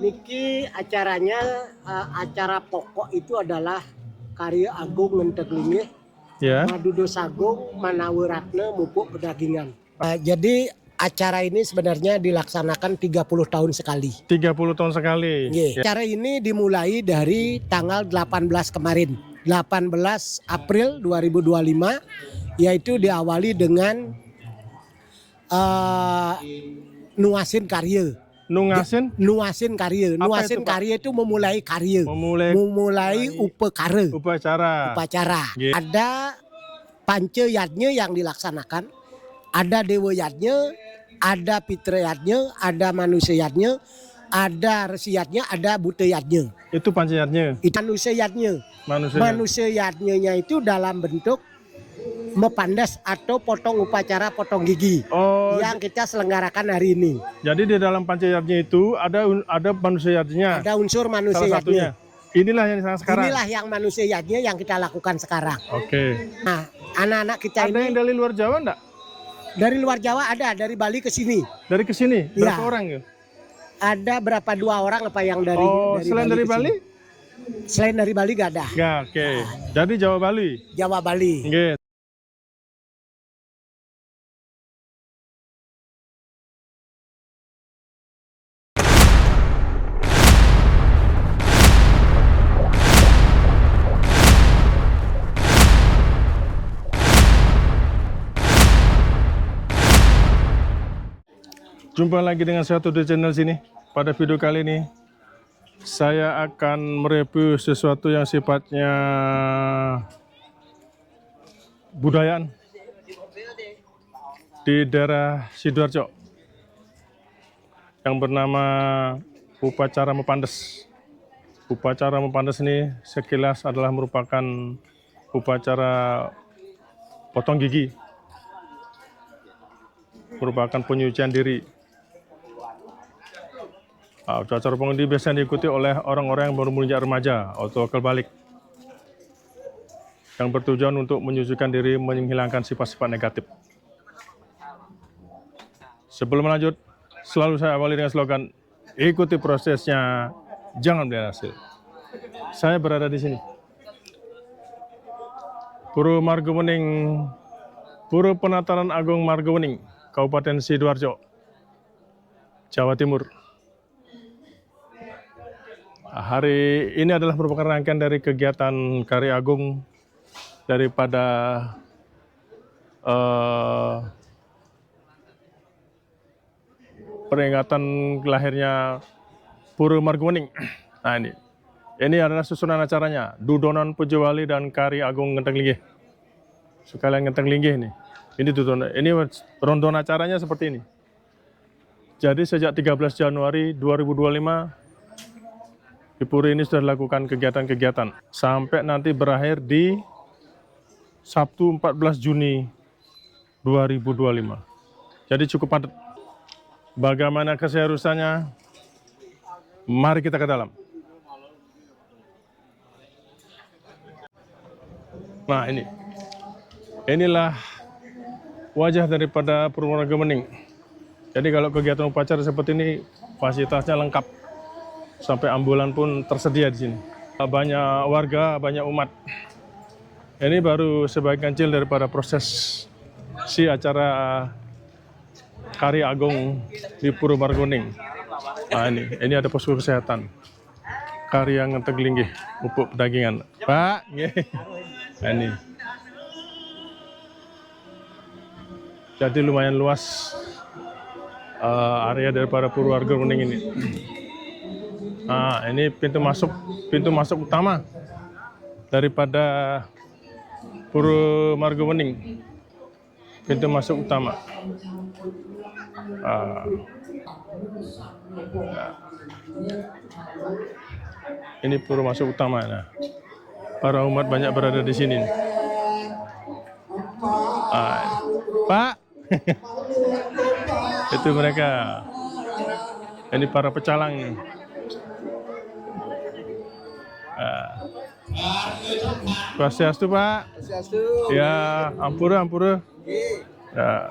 Niki acaranya acara pokok itu adalah Karya Agung Ngenteglingih, Ya. Madudo Sagung, Manawiratna, Mupuk Pedagingan. Jadi acara ini sebenarnya dilaksanakan 30 tahun sekali. 30 tahun sekali. Ya. Acara ini dimulai dari tanggal 18 kemarin, 18 April 2025, yaitu diawali dengan nuasin karya. Nuasin karya. Nuasin karya itu memulai karya. Memulai upacara. Yeah. Ada panca yadnya yang dilaksanakan, ada dewa yadnya, ada pitra yadnya, ada manusia yadnya, ada resi yadnya, ada buta yadnya. Itu panca yadnya. Itu manusia yadnya. Manusia yadnya itu dalam bentuk mepandas atau potong upacara potong gigi yang kita selenggarakan hari ini. Jadi di dalam panca yadnya itu ada manusia yadnya. Ada unsur manusia yadnya. Inilah yang sekarang. Inilah yang manusia yadnya yang kita lakukan sekarang. Oke. Nah, anak-anak kita ada yang dari luar Jawa enggak? Dari luar Jawa ada, dari Bali ke sini. Dari ke sini? Berapa orang ya? Ada berapa 2 orang apa yang dari selain dari Bali? Selain dari Bali gak ada. Ya, oke. Jadi Jawa Bali. Jawa Bali. Nggih. Jumpa lagi dengan saya di channel sini. Pada video kali ini saya akan mereview sesuatu yang sifatnya budayaan di daerah Sidoarjo yang bernama upacara Mepandes. Upacara Mepandes ini sekilas adalah merupakan upacara potong gigi, merupakan penyucian diri. Upacara potong gigi biasanya diikuti oleh orang-orang yang baru menginjak remaja atau akal balik, yang bertujuan untuk menyucikan diri, menghilangkan sifat-sifat negatif. Sebelum lanjut, selalu saya awali dengan slogan, ikuti prosesnya, jangan melihat hasil. Saya berada di sini, Pura Margowening, Pura Penataran Agung Margowening, Kabupaten Sidoarjo, Jawa Timur. Hari ini adalah merupakan rangkaian dari kegiatan Karya Agung daripada peringatan lahirnya Pura Margowening. Nah, ini adalah susunan acaranya, Dudonan Pujawali dan Karya Agung Ngenteglingih. Sekalian Ngenteglingih ini. Ini rondoan acaranya seperti ini. Jadi sejak 13 Januari 2025 di Pura ini sudah dilakukan kegiatan-kegiatan sampai nanti berakhir di Sabtu 14 Juni 2025. Jadi cukup padat. Bagaimana keseharusannya? Mari kita ke dalam. Nah, inilah wajah daripada Pura Margowening. Jadi kalau kegiatan upacara seperti ini fasilitasnya lengkap. Sampai ambulan pun tersedia di sini. Banyak warga, banyak umat. Ini baru sebagian kecil daripada proses si acara Karya Agung di Pura Margowening. Nah, ini ada posko kesehatan Karya Ngenteglingih, Mupuk Pedagingan. Pak, nah, ini. Jadi lumayan luas area daripada Pura Margowening ini. Nah, ini pintu masuk utama daripada Pura Margowening. Pintu masuk utama. Ini Pura masuk utama. Nah, para umat banyak berada di sini. Pak, itu mereka. Ini para pecalang. Swastiastu, Pak. Swastiastu. Ya, ampura. Ya.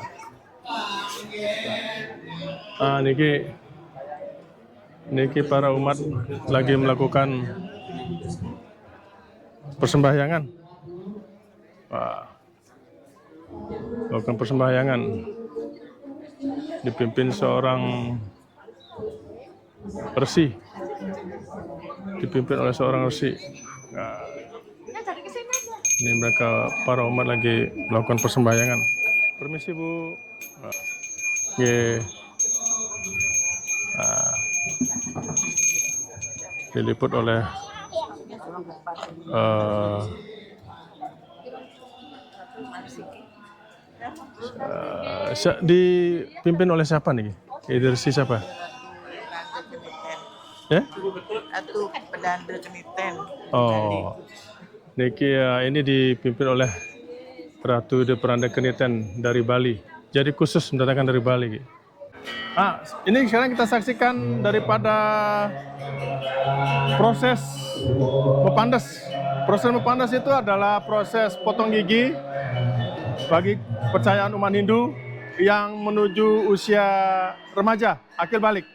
Niki niki para umat lagi melakukan persembahyangan. Wah, melakukan persembahyangan dipimpin seorang resi, dipimpin oleh seorang resi. Nah, ini mereka para umat lagi melakukan persembahyangan. Permisi Bu. Oke. Nah, diliput oleh dipimpin oleh siapa nih? Resi siapa? Ya? Atu pedanda Keniten. Oh, niki ini dipimpin oleh Ratu de Peranda Keniten dari Bali. Jadi khusus mendatangkan dari Bali. Ini sekarang kita saksikan daripada proses mepandas. Proses mepandas itu adalah proses potong gigi bagi kepercayaan umat Hindu yang menuju usia remaja, akil balik,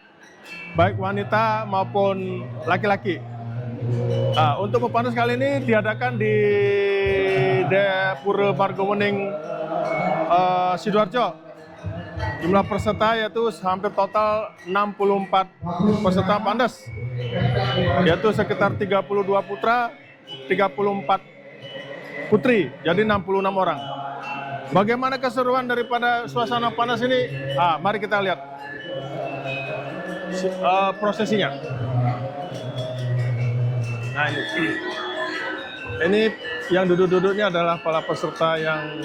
baik wanita maupun laki-laki. Untuk mepandas kali ini diadakan di Pura Margomuning Sidoarjo. Jumlah peserta yaitu hampir total 64 peserta pandas, yaitu sekitar 32 putra, 34 putri, jadi 66 orang. Bagaimana keseruan daripada suasana pandas ini? Mari kita lihat prosesinya. Nah, ini yang duduk-duduknya adalah para peserta yang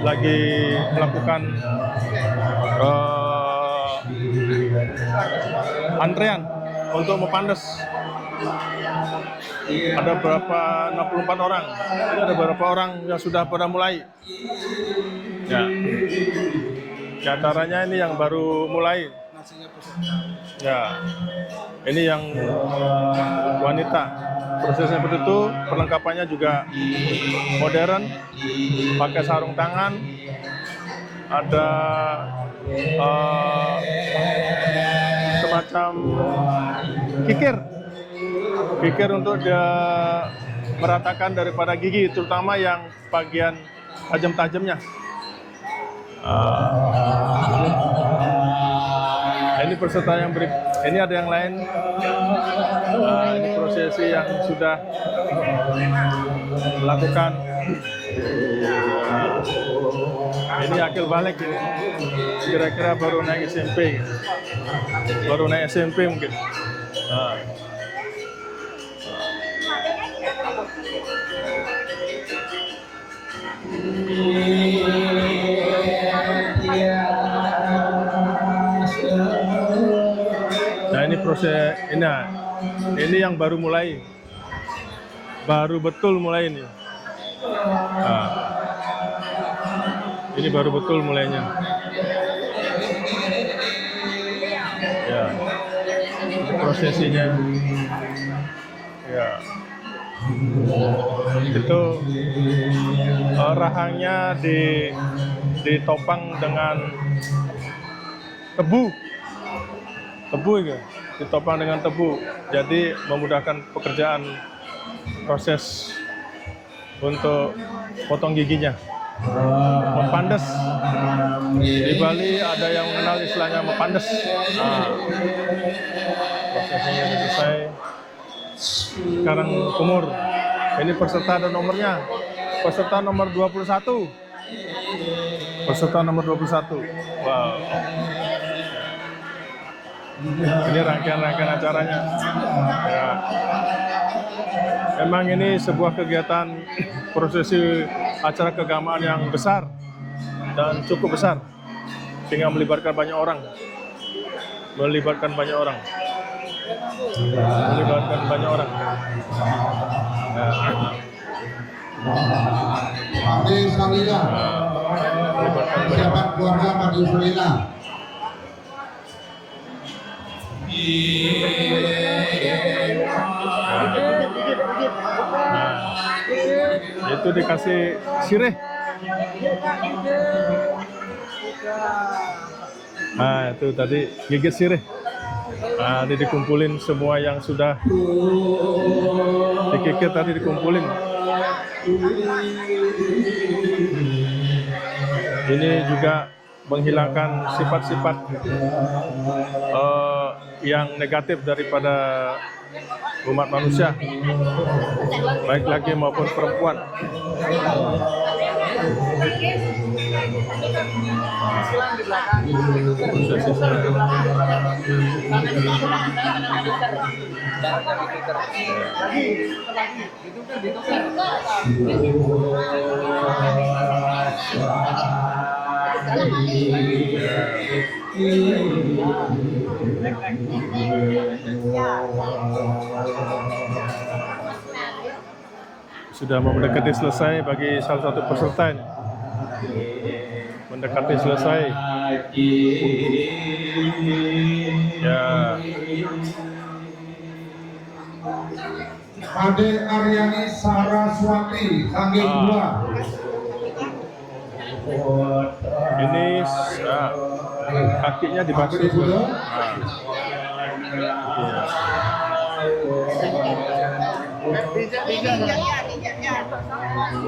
lagi melakukan antrean untuk mepandas. Ada berapa 64 orang. Ini ada beberapa orang yang sudah pada mulai. Ya. Di antaranya ini yang baru mulai. Ya. Ini yang wanita. Prosesnya seperti itu, perlengkapannya juga modern, pakai sarung tangan, ada semacam kikir untuk dia meratakan daripada gigi, terutama yang bagian tajam-tajamnya. Ini peserta yang ini ada yang lain. Ini prosesi yang sudah melakukan. Ini akil balik ini. Kira-kira baru naik SMP. Baru naik SMP mungkin. Nah, ini proses ini yang baru mulai, baru betul mulai ini. Ini baru betul mulainya. Ya, ini prosesinya. Ya, itu rahangnya ditopang dengan tebu ya, ditopang dengan tebu, jadi memudahkan pekerjaan proses untuk potong giginya. Mepandas, di Bali ada yang mengenal istilahnya mepandas. Prosesnya selesai. Sekarang kumur. Ini peserta ada nomornya. Peserta nomor 21. Peserta nomor 21. Wow. Ini rangkaian acaranya. Ya. Memang ini sebuah kegiatan prosesi acara keagamaan yang besar dan cukup besar, sehingga melibatkan banyak orang. Siapa keluarga Madu Sulila? Itu dikasih sirih. Itu tadi gigit sirih. Nah, ini dikumpulin semua yang sudah dikikir tadi dikumpulin. Ini juga menghilangkan sifat-sifat yang negatif daripada umat manusia, baik laki maupun perempuan. Sudah mau mendekati selesai bagi salah satu peserta ini. Mendekati selesai. Ya. Ade Aryani Saraswati, Sanggil 2. Ini kakinya dibasuh.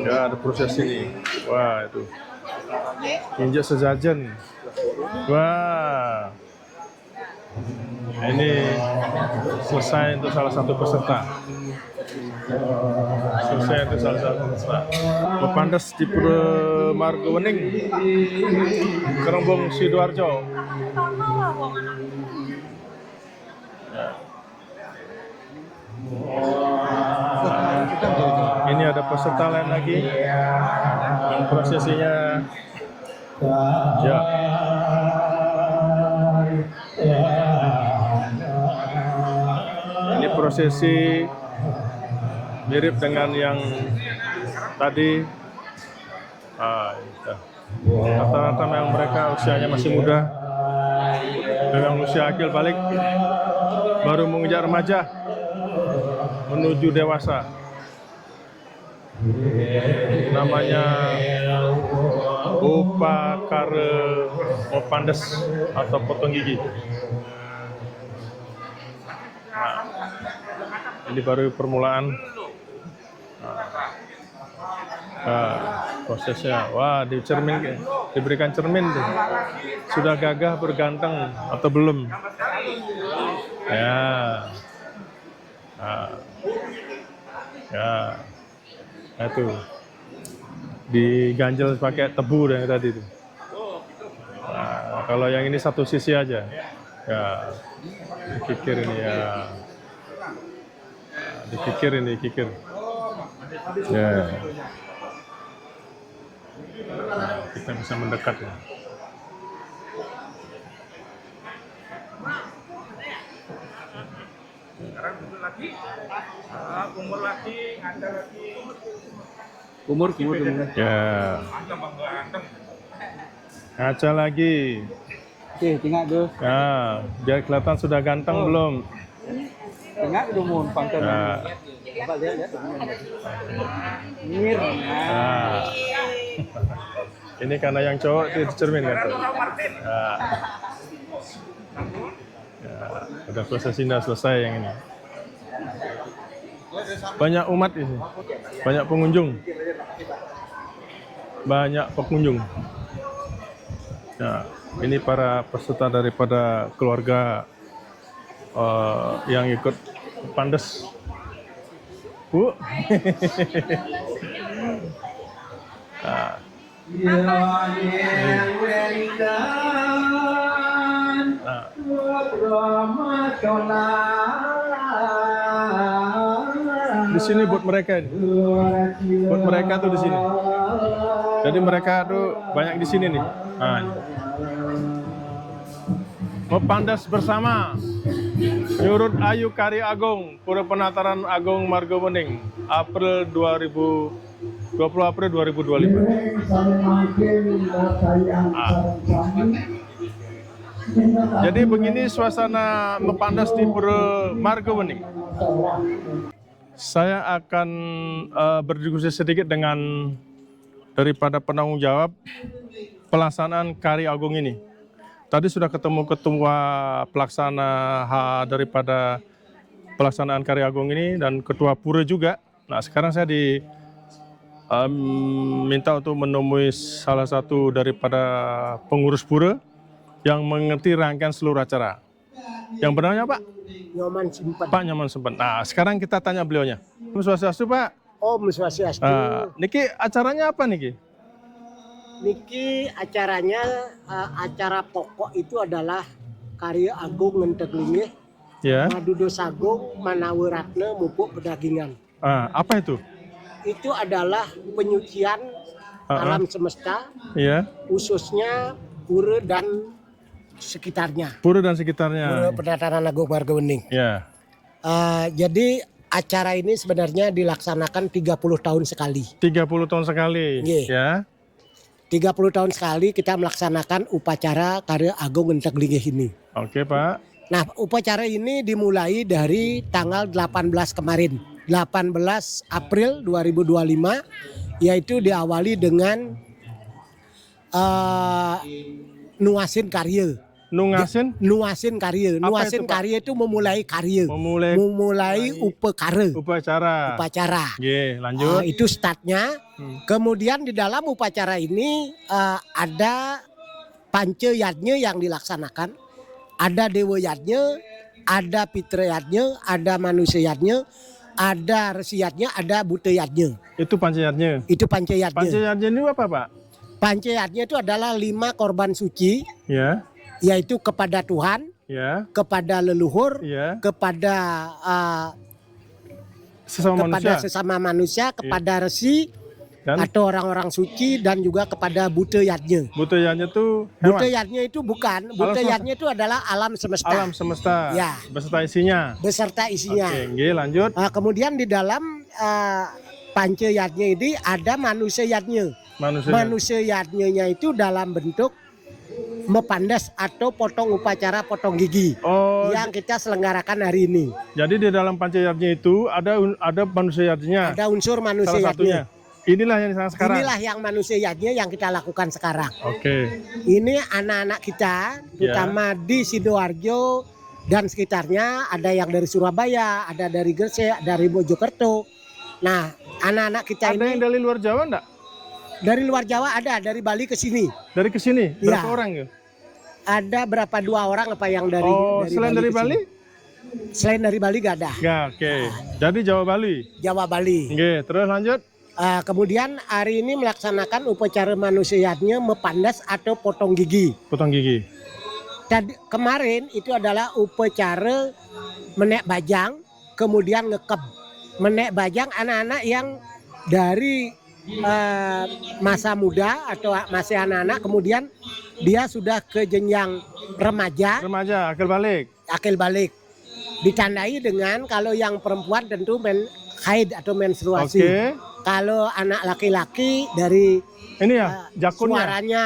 Ya, ada proses ini. Wah, itu. Injak sesajen. Wah. Ini selesai untuk salah satu peserta. Selesai untuk salah satu peserta. Pepandas di Pura Margowening, Kerembung Sidoarjo. Ini ada peserta lain lagi yang prosesinya ya. Ini prosesi mirip dengan yang tadi. Rata-rata memang mereka usianya masih muda, memang usia akil balik, baru mengejar remaja menuju dewasa. Namanya upakara Pepandas atau potong gigi. Nah, ini baru permulaan. Prosesnya, wah, diberikan cermin tuh. Sudah gagah berganteng atau belum? Ya, ya, itu diganjel pakai tebu yang tadi itu. Nah, kalau yang ini satu sisi aja, ya, dikikir ini ya, dikikir ini kikir. Ya. Kita bisa mendekat ya. Umur. Ya. Ngaca lagi. Oke, tengok tu. Ya, biar kelihatan sudah ganteng belum? Tengok tu mun pangkat. Ya. Nampak lihat. Mir. Nah. Ini karena yang cowok itu dicermin kan? Ya. Ya, udah proses indah selesai yang ini. Banyak umat ini, banyak pengunjung. Banyak pengunjung. Ya, ini para peserta daripada keluarga yang ikut Pepandas. Bu. Nah. Di sini buat mereka ini. Buat mereka tuh di sini. Jadi mereka tuh banyak di sini nih. Nah, ini. Pepandas bersama Nyurut Ayu Kari Agung, Pura Penataran Agung Margowening, April 20 April 2025. Jadi begini suasana Pepandas di Pura Margowening. Saya akan berdiskusi sedikit dengan daripada penanggung jawab pelaksanaan Kari Agung ini. tadi sudah ketemu ketua pelaksana daripada pelaksanaan Karya Agung ini dan ketua Pura juga. Nah, sekarang saya minta untuk menemui salah satu daripada pengurus Pura yang mengerti rangkaian seluruh acara. Yang benarnya Pak? Nyoman Simpen. Pak Nyoman Simpen. Nah, sekarang kita tanya beliaunya. Om Swastiastu Pak. Om Swastiastu. Niki acaranya apa Niki? Niki acaranya acara pokok itu adalah Karya Agung Ngenteglingih, Ya. Madudo Sagung, Manawiratna, Mupuk Pedagingan. Apa itu? Itu adalah penyucian alam semesta, Iya. khususnya Pura dan sekitarnya. Pura dan sekitarnya. Pura Pendataran Agung Margawening. Ya. Jadi acara ini sebenarnya dilaksanakan 30 tahun sekali. 30 tahun sekali. Iya. Ya. 30 tahun sekali kita melaksanakan upacara Karya Agung Ngenteglingih ini. Oke Pak. Nah, upacara ini dimulai dari tanggal 18 kemarin, 18 April 2025, yaitu diawali dengan nuasin karya. Nungasin Nuasin karya. Apa Nuasin itu, Pak? karya itu memulai karya. memulai Upacara. upacara. Oke, lanjut. Itu startnya. Kemudian di dalam upacara ini ada panca yadnya yang dilaksanakan. Ada dewa yadnya, ada pitra yadnya, ada manusia yadnya, ada resi yadnya, ada buta yadnya. Itu pancayatnya. Itu panca yadnya. Pancayatnya ini apa Pak? Panca yadnya itu adalah 5 korban suci, Ya. yaitu kepada Tuhan, Ya. kepada leluhur, Ya. kepada Sesama manusia. sesama manusia, kepada resi Dan atau orang-orang suci, dan juga kepada buta yadnya. budayanya tuh Buta hewan. yadnya itu bukan, buta semesta. yadnya itu adalah alam semesta Alam semesta. Ya. Beserta isinya. beserta isinya. Oke, nggih, lanjut. Kemudian di dalam panca yadnya ini ada manusia yadnya. Manusia. Manusia yadnya itu dalam bentuk mepandas atau potong upacara potong gigi Oh, yang kita selenggarakan hari ini. jadi di dalam pancayatnya itu ada manusia yatnya. Ada unsur manusia Salah satunya. yadnya. Inilah yang sekarang. Inilah yang manusia yadnya yang kita lakukan sekarang. Oke. Ini anak-anak kita, terutama di Sidoarjo dan sekitarnya, ada yang dari Surabaya, ada dari Gresik, dari Mojokerto. Nah, anak-anak kita Ada ini yang dari luar Jawa enggak? dari luar Jawa ada, dari Bali ke sini. Dari ke sini berapa Iya. orang ya? Ada berapa 2 orang apa yang dari Selain dari ke Bali? sini. Selain dari Bali gak ada. Ya, oke. Jadi Jawa Bali. Jawa Bali. Oke, terus lanjut. Kemudian hari ini melaksanakan upacara manusiatnya mepandas atau potong gigi. Potong gigi. Tadi kemarin itu adalah upacara menek bajang, kemudian ngekeb. Menek bajang anak-anak yang dari masa muda atau masih anak-anak, kemudian dia sudah ke jenjang remaja, Remaja, akil balik. akil balik. Ditandai dengan kalau yang perempuan tentu haid atau menstruasi. Oke. Kalau anak laki-laki dari Ini ya, jakunnya. suaranya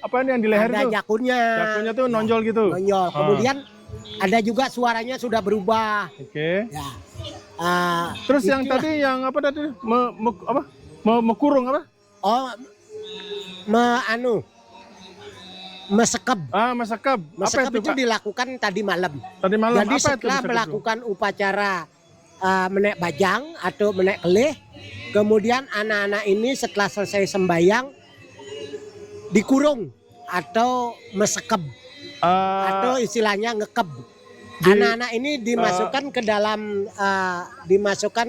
Apa ini yang di leher ada itu? jakunnya. Jakunnya tuh nonjol gitu. Nonjol. Kemudian ada juga suaranya sudah berubah. Oke. Ya. Terus yang itulah. tadi yang apa tadi? Mekurung apa? Oh, mesekep. Mesekap. Apa Mesekep itu, itu Pak? dilakukan tadi malam. Tadi malam Jadi apa itu setelah mesekap itu? melakukan upacara menek bajang atau menek kelih, kemudian anak-anak ini setelah selesai sembahyang dikurung atau mesekep atau istilahnya ngekeb. Anak-anak ini dimasukkan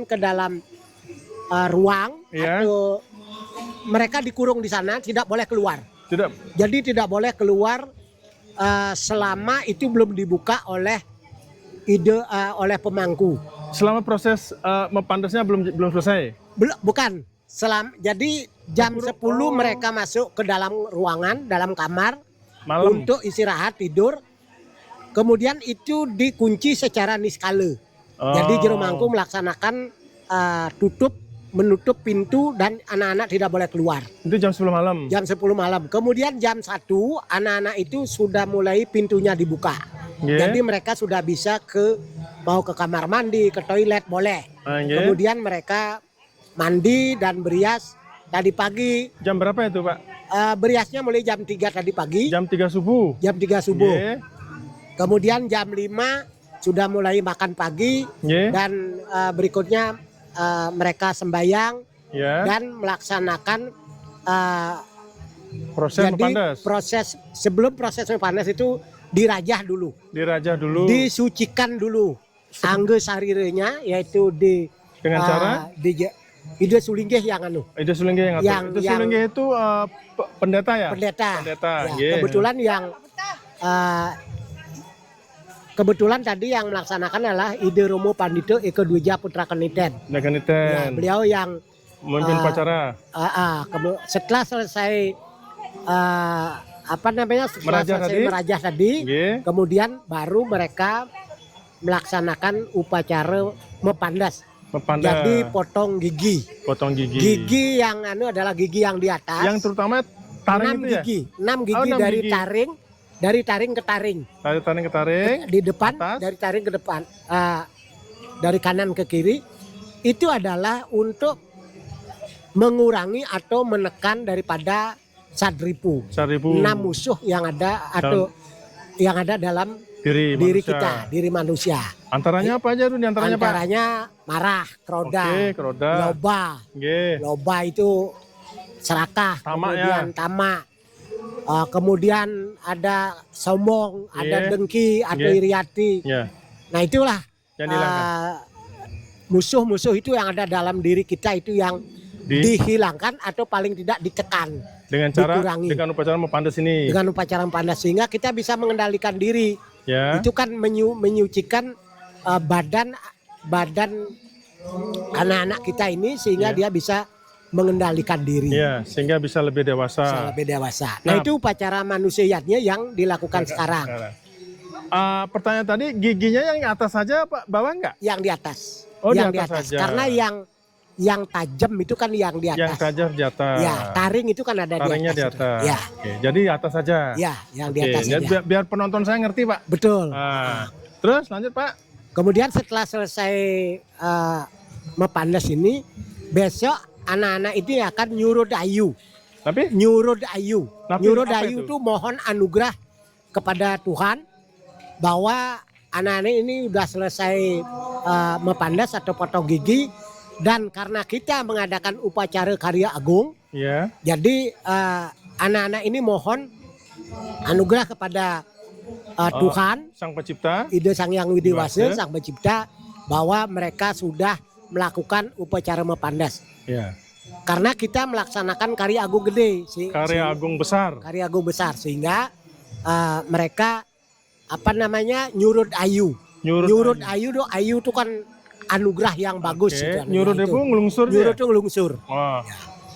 ke dalam ruang Iya. atau mereka dikurung di sana, tidak boleh keluar. Tidak. Jadi tidak boleh keluar selama itu belum dibuka oleh pemangku. Selama proses mempandasnya belum selesai. Bukan. Jadi jam 10 mereka masuk ke dalam ruangan, dalam kamar Malam. untuk istirahat tidur. Kemudian itu dikunci secara niskala. Jadi jero mangku melaksanakan menutup pintu dan anak-anak tidak boleh keluar. Itu jam 10 malam. Jam 10 malam. Kemudian jam 1 anak-anak itu sudah mulai pintunya dibuka. Yeah. Jadi mereka sudah bisa mau ke kamar mandi, ke toilet boleh. Yeah. Kemudian mereka mandi dan berias tadi pagi. Jam berapa itu, Pak? Beriasnya mulai jam 3 tadi pagi. Jam 3 subuh. Jam 3 subuh. Nggih. Kemudian jam 5 sudah mulai makan pagi. Nggih. Dan berikutnya mereka sembahyang Ya. dan melaksanakan Proses jadi mepandas. sebelum proses mepandas itu dirajah dulu, Dirajah dulu. disucikan dulu angge sarirenya, yaitu Dengan cara? Ide sulinggih yang anu Itu sulinggih yang yang- ngatur. Itu sulinggih itu pendeta ya? pendeta. Pendeta, Ya, nggih. kebetulan tadi yang melaksanakan adalah Ide Romo Pandito Eko Dwija Putra Keniten. Ya, Naganiten. beliau yang Memimpin upacara. setelah selesai Merajah tadi? merajah tadi, Nggih. kemudian baru mereka melaksanakan upacara mepandas. Mepandas. Jadi potong gigi. Potong gigi. Gigi yang anu adalah gigi yang di atas. Yang terutama taring 6 itu ya? gigi, 6 gigi Oh, 6 dari gigi. taring, dari taring ke taring. Taring ke taring. Di depan, atas. dari taring ke depan, dari kanan ke kiri. Itu adalah untuk mengurangi atau menekan daripada sadripu. 1000 6 musuh yang ada atau yang ada dalam diri diri manusia. kita, diri manusia. Antaranya apa aja tuh? Di antaranya, Pak? Antaranya marah, keroda, Oke, keroda. loba. Nggih. Loba itu serakah, Tamak kemudian ya. tamak. Kemudian ada sombong, ada Nggih. dengki, atau Nggih. iri hati. Ya, Nah itulah yang dihilangkan. musuh-musuh itu yang ada dalam diri kita itu yang dihilangkan atau paling tidak ditekan Dengan cara dikurangi. dengan upacara mepandas ini. dengan upacara pandas, sehingga kita bisa mengendalikan diri. Ya. Itu kan menyucikan badan anak-anak kita ini, sehingga Ya. dia bisa mengendalikan diri. Ya, sehingga bisa lebih dewasa. Bisa lebih dewasa. Nah, Nah, itu upacara manusiatnya yang dilakukan sekarang. Pertanyaan tadi, giginya yang atas saja, Pak, bawah enggak? Yang di atas. Oh, yang di atas saja. Karena yang tajam itu kan yang di atas. Yang tajam di atas. Ya, taring itu kan ada Taringnya di di atas. atas. Ya, Oke, jadi atas saja. ya, yang di Oke, atas saja. biar penonton saya ngerti, Pak. Betul. Terus lanjut, Pak. Kemudian setelah selesai mepandas ini, besok anak-anak ini akan nyurud ayu. Tapi Nyurud ayu. Tapi Nyurud apa ayu itu? itu mohon anugerah kepada Tuhan bahwa anak-anak ini udah selesai mepandas atau potong gigi, dan karena kita mengadakan upacara karya agung, ya, jadi anak-anak ini mohon anugerah kepada Tuhan, Sang Pencipta. Ide Sang Yang Widi Wase, Wase. Sang Pencipta, bahwa mereka sudah melakukan upacara mepandas. Ya. Karena kita melaksanakan karya agung gede, Karya agung besar. karya agung besar, sehingga mereka nyurud ayu. Nyurud ayu itu kan anugerah yang bagus. Oke, itu, nyurud itu. itu ngelungsur dia. Nyurud itu ngelungsur. Wah.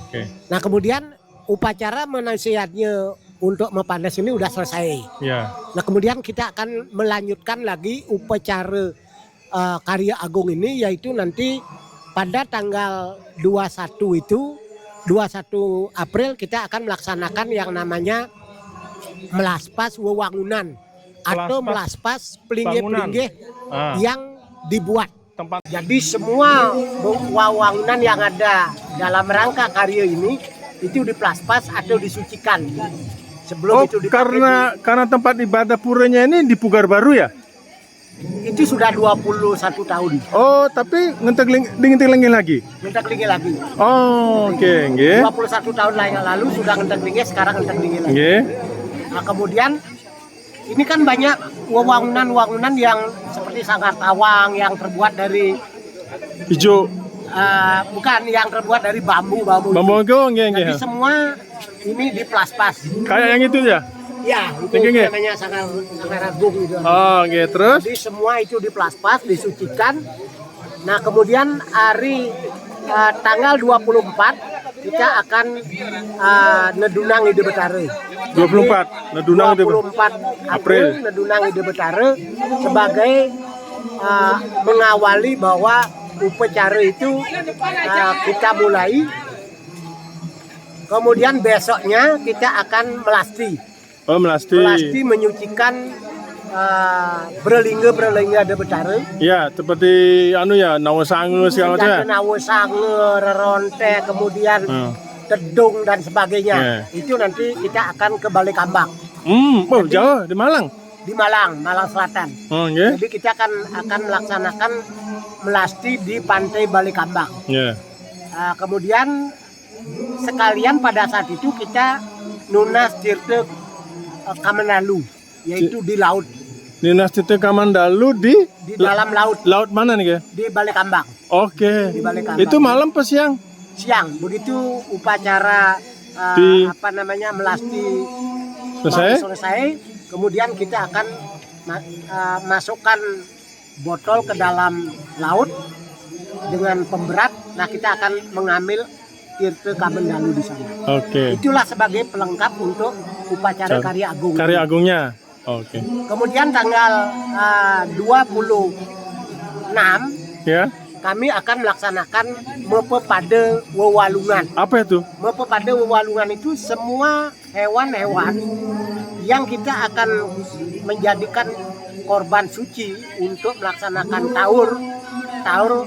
Oke. Nah, kemudian upacara menasihatnya untuk mepandas ini udah selesai. Ya. Nah, kemudian kita akan melanjutkan lagi upacara karya agung ini, yaitu nanti pada tanggal 21 April kita akan melaksanakan yang namanya melaspas wewangunan atau melaspas pelinggih-pelinggih yang dibuat. Tempat. Jadi semua wewangunan yang ada dalam rangka karya ini itu diplaspas atau disucikan sebelum itu dipakai. Karena tempat ibadah puranya ini di Pugar Baru ya? Itu sudah 21 tahun. Oh, tapi ngentek-lengi lagi. Ngentek-lengi lagi. Oh, oke, nggih. 21 tahun yang lalu sudah ngentek-lengi, sekarang ngentek-lengi lagi. Nggih. Nah, kemudian ini kan banyak wangunan yang seperti sangkar tawang yang terbuat dari Hijau. bukan, yang terbuat dari bambu. Bambu nggih, nggih. Jadi semua ini diplaspas. Kayak yang itu ya? Ya, itu Nggih. namanya sangkar agung gitu. Oh, nggih, terus? Jadi semua itu diplaspas, disucikan. Nah, kemudian hari tanggal 24 kita akan nedunang Ide Betara. 24 Nedunang Ide 24 April nedunang Ide Betara sebagai mengawali bahwa upacara itu kita mulai. Kemudian besoknya kita akan melasti. Oh, melasti. Melasti menyucikan berlingga Ide Betara. Ya, seperti anu ya, nawasange segala macam ya. Nawasange, reronte, kemudian Tedung dan sebagainya. Itu nanti kita akan ke Balekambang Oh jauh di Malang. di Malang, Malang Selatan. Oh ya. Jadi kita akan melaksanakan melasti di pantai Balekambang. Ya. Kemudian sekalian pada saat itu kita Nunas Tirte Kamenalu, yaitu di laut, Dinas Tirta Kamandalu di dalam laut, laut mana nih, Ge? di Balekambang. Oke. Di Balekambang. Itu malam pas siang? Siang, begitu upacara Di- melasti Selesai? kemudian kita akan masukkan botol ke dalam laut dengan pemberat. Nah, kita akan mengambil Tirte Kamendalu di sana. Oke. Itulah sebagai pelengkap untuk upacara Karya Agung. Karya Agungnya. Oke. Kemudian tanggal 26 Ya. kami akan melaksanakan Mepe Pada Wewalungan. Apa itu? Mepe Pada Wewalungan itu semua hewan-hewan yang kita akan menjadikan korban suci untuk melaksanakan taur.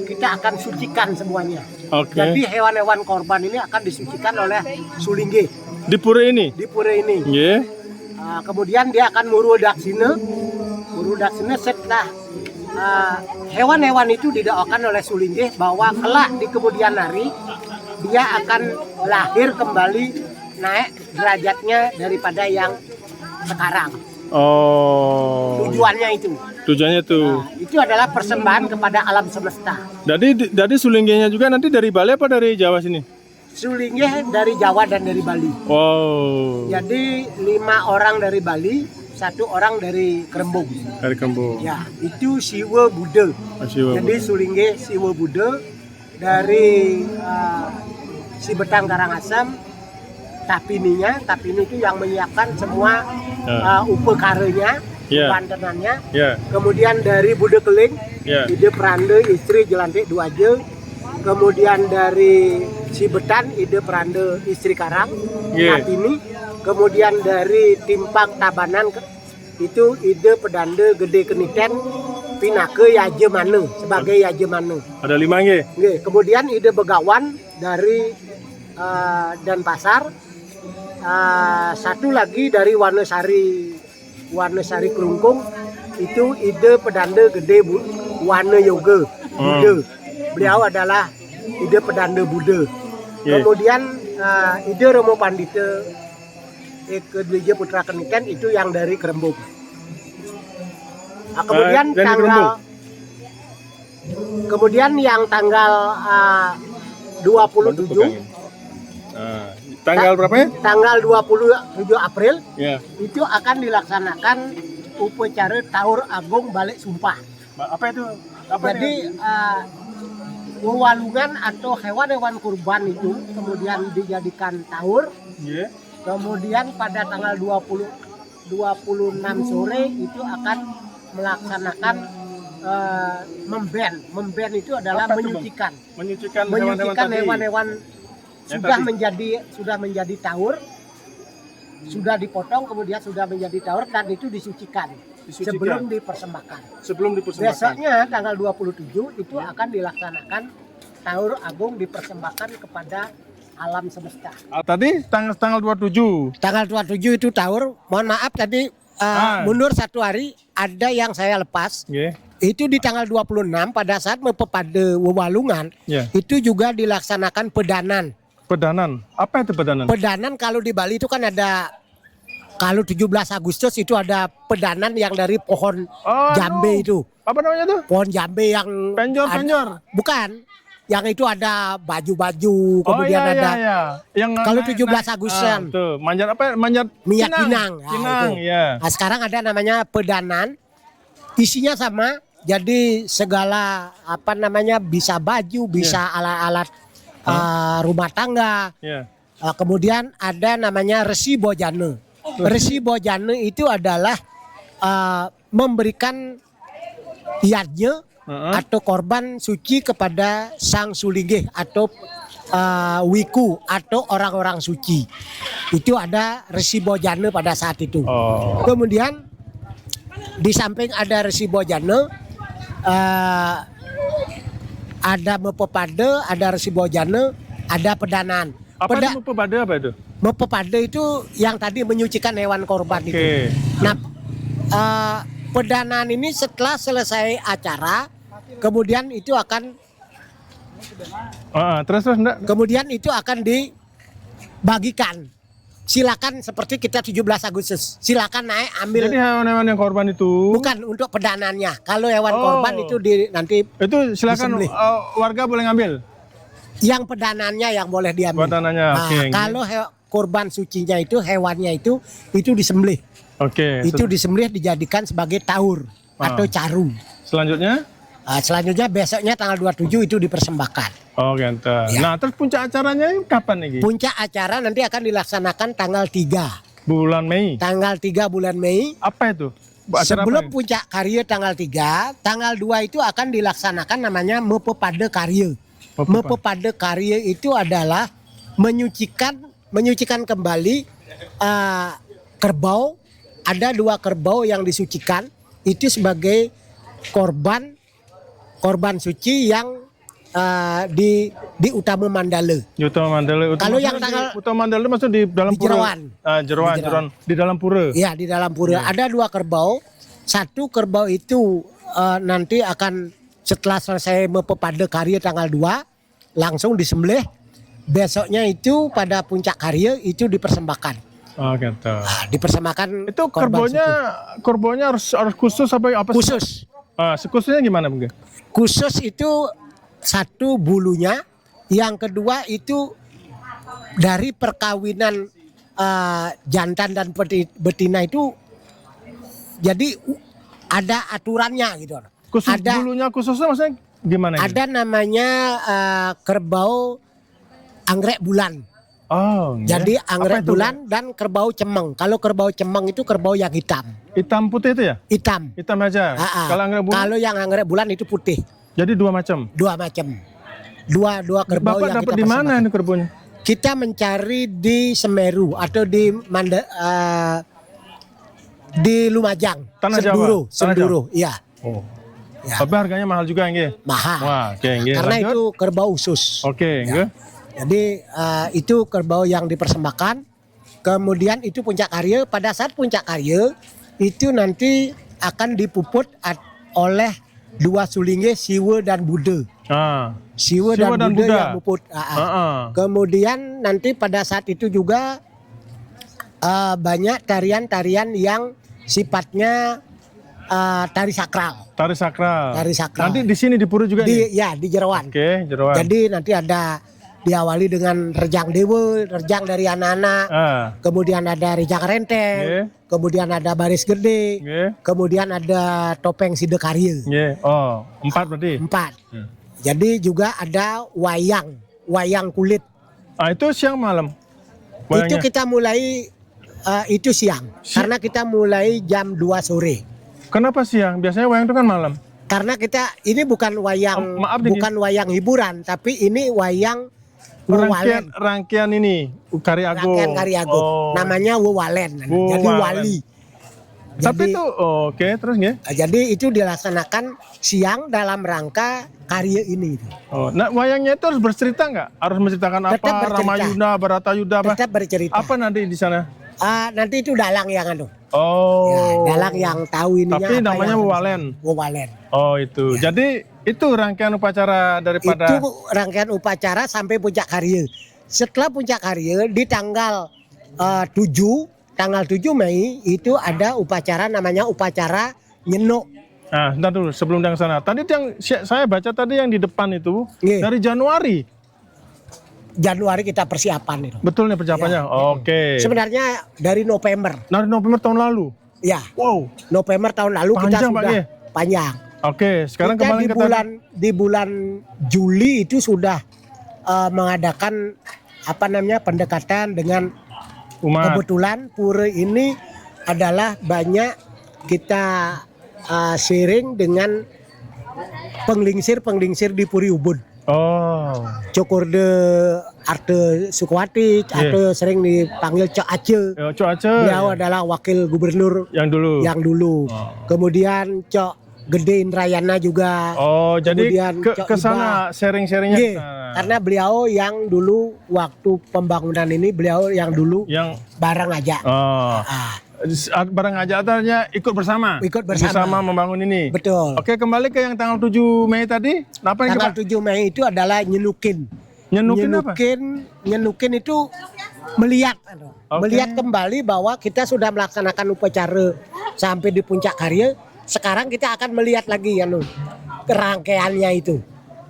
Kita akan sucikan semuanya. Oke. Jadi hewan-hewan korban ini akan disucikan oleh Sulingge Di pura ini? di pura ini. Ya. Kemudian dia akan murudaksine setelah hewan-hewan itu didoakan oleh Sulingge bahwa kelak di kemudian hari dia akan lahir kembali, naik derajatnya daripada yang sekarang. Oh. Tujuannya itu. Tujuannya tuh. Itu adalah persembahan kepada alam semesta. Dari Sulinggenya juga nanti dari Bali apa dari Jawa sini? Sulingge dari Jawa dan dari Bali. Wow. Jadi 5 orang dari Bali, 1 orang dari Kerembung. Dari Kembo. Ya, itu Siwa Buddha. Siwa. Jadi Sulingge Siwa Buddha dari Sibetang Karangasem, Tapini itu yang menyiapkan semua upakaranya, Ya. bantenannya. Ya. Kemudian dari Buddha Keling, Ya. ide Perande istri Jelantik Duaje. Kemudian dari Sibetan ide Perande istri Karang, Ya. Tapini. Kemudian dari Timpak Tabanan itu ide Pedande Gede Keniten Pinake Yaje Mane sebagai Yaje Mane. Ada 5 nge. Oke, kemudian ide Begawan dari Denpasar, 1 lagi dari Wanesari Kelungkung, itu ide Pedande Gede Wane Yoga Buddha. Beliau adalah ide Pedande Buddha. Yeah. Kemudian ide Romo Pandita Kedwija Putra Keniten itu yang dari Kerembung. Kemudian dari kemudian yang tanggal 27 Tanggal berapa ya? tanggal 27 April Ya. itu akan dilaksanakan upacara Taur Agung Balik Sumpah. Apa itu? Jadi wewalungan atau hewan-hewan kurban itu kemudian dijadikan taur. Ya. Kemudian pada tanggal 26 sore itu akan melaksanakan memben itu adalah Apa itu, menyucikan. Menyucikan Hewan-hewan Yang sudah menjadi taur, sudah dipotong kemudian sudah menjadi taur dan itu disucikan. Sebelum dipersembahkan. Besoknya tanggal 27 itu akan dilaksanakan Taur Agung dipersembahkan kepada alam semesta. Tadi tanggal 27. Tanggal 27 itu Taur. Mohon maaf tadi mundur 1 hari ada yang saya lepas. Yeah. Itu di tanggal 26 pada saat Mepepada Wewalungan. Yeah. Itu juga dilaksanakan pedanan. Pedanan. Apa itu pedanan? Pedanan kalau di Bali itu kan ada, kalau 17 Agustus itu ada pedanan yang dari pohon jambe itu. Apa namanya tuh? Pohon jambe yang Penjor. Bukan. Yang itu ada baju-baju, kemudian ada Yang kalau 17 Agustusan. Tuh, manjat apa? Manjat minyak pinang. Pinang, itu. ya. Nah, sekarang ada namanya pedanan. Isinya sama. Jadi segala bisa baju, bisa alat-alat rumah tangga. Ya. Kemudian ada namanya Resi Bojane. Resi Bojane itu adalah memberikan yajnya atau korban suci kepada Sang Sulingge atau Wiku atau orang-orang suci. Itu ada Resi Bojane pada saat itu. Kemudian di samping ada Resi Bojane, ada Mepepada, ada Resi Bojane. ada pedanan. Apa itu pada apa itu? Mempepade itu yang tadi menyucikan hewan korban itu. Oke. Nah, pedanaan ini setelah selesai acara, kemudian itu akan Terus enggak? kemudian itu akan dibagikan. Silakan seperti kita 17 Agustus. Silakan naik ambil. Jadi hewan-hewan yang korban itu Bukan untuk pedanannya. Kalau hewan Oh. korban itu nanti itu silakan disembelih. warga boleh ngambil. yang pedanannya yang boleh diambil. Pedanannya, Nah, oke. kalau korban sucinya itu hewannya itu disembelih. Oke. Itu disembelih dijadikan sebagai taur atau Ah. caru. Selanjutnya? Selanjutnya besoknya tanggal 27 itu dipersembahkan. Oh, gitu. Ya. Nah, terus puncak acaranya ini kapan nih? Puncak acara nanti akan dilaksanakan tanggal 3. Bulan Mei. Tanggal 3 bulan Mei. Apa itu? Acara Sebelum apa ini? puncak karya tanggal 3, tanggal 2 itu akan dilaksanakan namanya Mepepade Karya. Mepepade Karya itu adalah menyucikan kembali kerbau. Ada 2 kerbau yang disucikan itu sebagai korban suci yang di Utama Mandala. Utama Mandala. Kalau yang tanggal Utama Mandala maksud di dalam di pura. Jerawan. Jeroan, di dalam pura. Ya, di dalam pura. Ada 2 kerbau. Satu kerbau itu nanti akan setelah selesai Mepepade Karya tanggal 2 langsung disembelih. Besoknya itu pada puncak karya itu dipersembahkan. Oh, gitu. Nah, dipersembahkan Itu korban kerbaunya harus khusus apa suci. sih? Khusus. Khususnya gimana mungkin? Khusus itu satu bulunya, yang kedua itu dari perkawinan jantan dan betina itu jadi ada aturannya gitu. Khusus Ada bulunya khususnya maksudnya gimana? ini? ada namanya kerbau anggrek bulan. Oh, iya. Jadi Apa anggrek itu? bulan dan kerbau cemeng. Kalau kerbau cemeng itu kerbau yang hitam. Hitam putih itu ya? Hitam. Hitam aja. Kalau anggrek bulan Kalau yang anggrek bulan itu putih. jadi 2 macam. 2 macam. Dua kerbau Bapak yang dapat kita di mana persembahkan. ini kerbaunya? Kita mencari di Semeru atau di Lumajang. Tanah Senduro, Jawa? Tanah Senduro. Iya, Oh. Ya. Tapi harganya mahal juga nggih. mahal. Wah, oke nggih. Karena Lanjut. itu kerbau usus. Oke, nggih. Jadi itu kerbau yang dipersembahkan. Kemudian itu puncak karya. Pada saat puncak karya itu nanti akan dipuput oleh 2 sulingnya Siwa dan Buddha. Siwa dan Buddha yang puput. Kemudian nanti pada saat itu juga banyak tarian-tarian yang sifatnya tari sakral. Tari sakral. Tari sakral. Nanti di sini di Pura juga nih. Di Jerawan. Oke, Jerawan. Jadi nanti ada diawali dengan rejang dewa, rejang dari anak-anak, kemudian ada rejang renteng, Nggih. kemudian ada baris gede, Nggih. kemudian ada topeng sidekarya. Nggih. Oh, 4 berarti. 4. Hmm. Jadi juga ada wayang kulit. Itu siang malam. Itu Wayangnya. kita mulai itu siang, karena kita mulai jam 2 sore. Kenapa siang? Biasanya wayang itu kan malam. Karena kita ini bukan wayang Maaf nih, bukan wayang hiburan, tapi ini wayang wewalen. Rangkaian ini Kari Agung. Rangkaian Kari Agung. Oh. Namanya wewalen. Jadi Wewalen. wali. Tapi Jadi- itu oke, terus nggih. Jadi itu dilaksanakan siang dalam rangka karya ini. Oh, nah wayangnya itu harus bercerita nggak? Harus menceritakan Tetap apa? bercerita. Ramayuda, Baratayuda apa? Tetap bercerita. Apa nanti di sana? Nanti itu dalang yang anu. Oh. Ya, dalang yang tahu ininya. Tapi apa namanya yang- wewalen. Wewalen. Oh itu. Jadi itu rangkaian upacara daripada. Itu rangkaian upacara sampai puncak karya. Setelah puncak karya di tanggal 7 Mei itu ada upacara namanya upacara nyenok. Nah, bentar dulu sebelum yang sana. Tadi yang saya baca tadi yang di depan itu Iya. dari Januari. Januari kita persiapan itu. Betul nih persiapannya. Oke. Sebenarnya dari November. Dari November tahun lalu. Ya, Wow. November tahun lalu kita Panjang, Pak, sudah ya? panjang. Oke, sekarang Kita kembali di bulan Juli itu sudah mengadakan pendekatan dengan umat. kebetulan pura ini adalah banyak kita sharing dengan penglingsir di Puri Ubud. Oh. Cokorde Arte Sukwati atau sering dipanggil Cok Aceh. Cuaca. Beliau adalah wakil gubernur yang dulu. yang dulu. Oh. Kemudian Cok Gede Indrayana juga. Oh, jadi Kemudian ke Cok sana sharing-sharingnya. Iya, ke sana. karena beliau yang dulu waktu pembangunan ini beliau yang dulu Yang bareng aja. oh, barang aja artinya ikut bersama. Ikut bersama. membangun ini. Betul. Oke, kembali ke yang tanggal 7 Mei tadi. Apa yang Tanggal 7 Mei itu adalah nyenukin. Nyenukin apa? Nyenukin itu melihat, Oke. melihat kembali bahwa kita sudah melaksanakan upacara sampai di puncak karya. Sekarang kita akan melihat lagi rangkaiannya itu.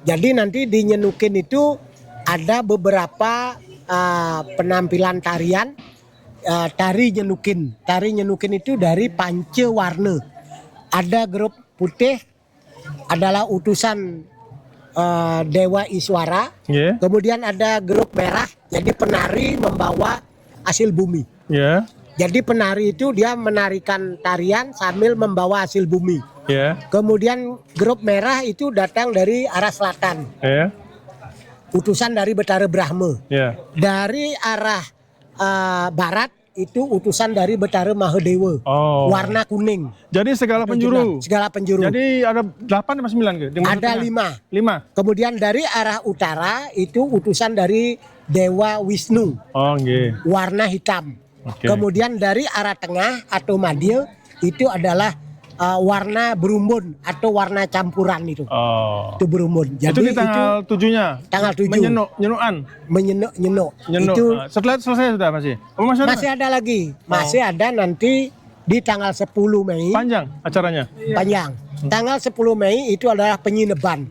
Jadi nanti di nyenukin itu ada beberapa penampilan tarian tari nyenukin. Tari nyenukin itu dari Pance Warna. Ada grup putih adalah utusan Dewa Iswara. Ya. Kemudian ada grup merah, jadi penari membawa hasil bumi. Ya. Jadi penari itu dia menarikan tarian sambil membawa hasil bumi. Ya. Kemudian grup merah itu datang dari arah selatan, Ya. utusan dari Betara Brahma. Ya. Dari arah barat itu utusan dari Betara Mahadewa, Oh. warna kuning. Jadi segala penjuru. Segala penjuru. Jadi ada 8 atau 9 ke? Di mana Ada tengah? 5. 5. Kemudian dari arah utara itu utusan dari Dewa Wisnu, Oh, nggih. warna hitam. Oke. Kemudian dari arah tengah atau madil itu adalah warna berumbun atau warna campuran itu. Oh. Itu berumbun. Itu Jadi di tanggal 7-nya. tanggal 7. Nyenukan. Menyenuk-nyenuk. Nyenuk. Itu Setelah selesai sudah masih. Oh, masih ada? masih ada lagi. Masih ada nanti di tanggal 10 Mei. Panjang acaranya. Panjang. Tanggal 10 Mei itu adalah penyineban.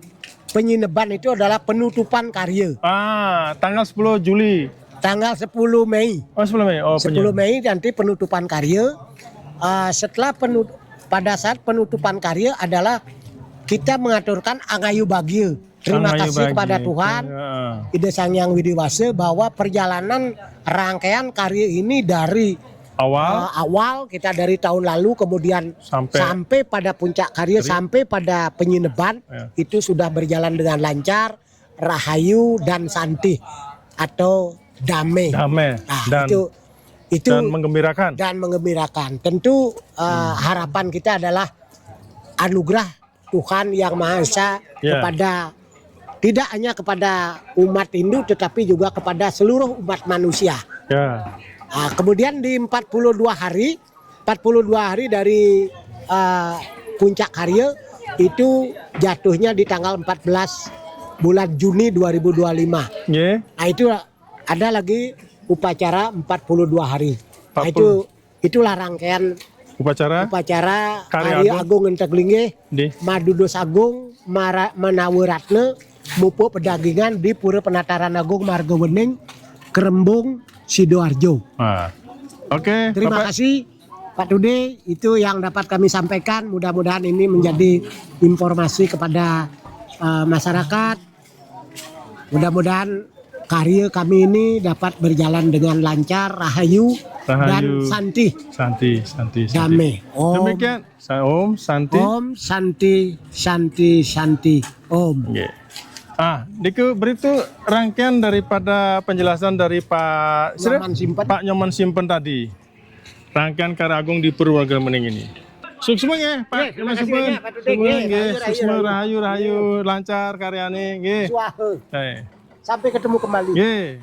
Penyineban itu adalah penutupan karya. Tanggal 10 Juli. Tanggal 10 Mei. Oh, 10 Mei. Oh, 10 Mei nanti penutupan karya. Setelah pada saat penutupan karya adalah kita mengaturkan angayu bagio. Terima Angayu kasih bagi. kepada Tuhan, Ide Sang Hyang Widiwasa, bahwa perjalanan rangkaian karya ini dari awal kita dari tahun lalu kemudian sampai pada puncak karya, sampai pada penyineban, itu sudah berjalan dengan lancar, rahayu dan santih atau damai. Nah, dan menggembirakan. Dan menggembirakan. Tentu harapan kita adalah anugerah Tuhan Yang Maha Esa kepada tidak hanya kepada umat Hindu tetapi juga kepada seluruh umat manusia. Ya. Kemudian di 42 hari dari puncak karya itu jatuhnya di tanggal 14 bulan Juni 2025. Yeah. Nah, itu ada lagi upacara 42 hari. Nah, itulah rangkaian upacara Karya Agung Entek Linggih, Madudos Agung, Menaweratna, Mupo Pedagingan di Pura Penataran Agung Margowening, Kerembung, Sidoarjo. Oke. Terima kasih Pak Tude, itu yang dapat kami sampaikan. Mudah-mudahan ini menjadi informasi kepada masyarakat. Mudah-mudahan karya kami ini dapat berjalan dengan lancar, rahayu. Dan santi. Damai. Demikian. Om Santi. Om Santi. Om. Yeah. Diku beritu rangkaian daripada penjelasan dari Pak Nyoman Simpen tadi. Rangkaian Karya Agung di Purwaga Mening ini. Sukses ya Pak Nyoman Simpen. Sukses rahayu lancar karyane nggih. Sampai ketemu kembali. Nggih.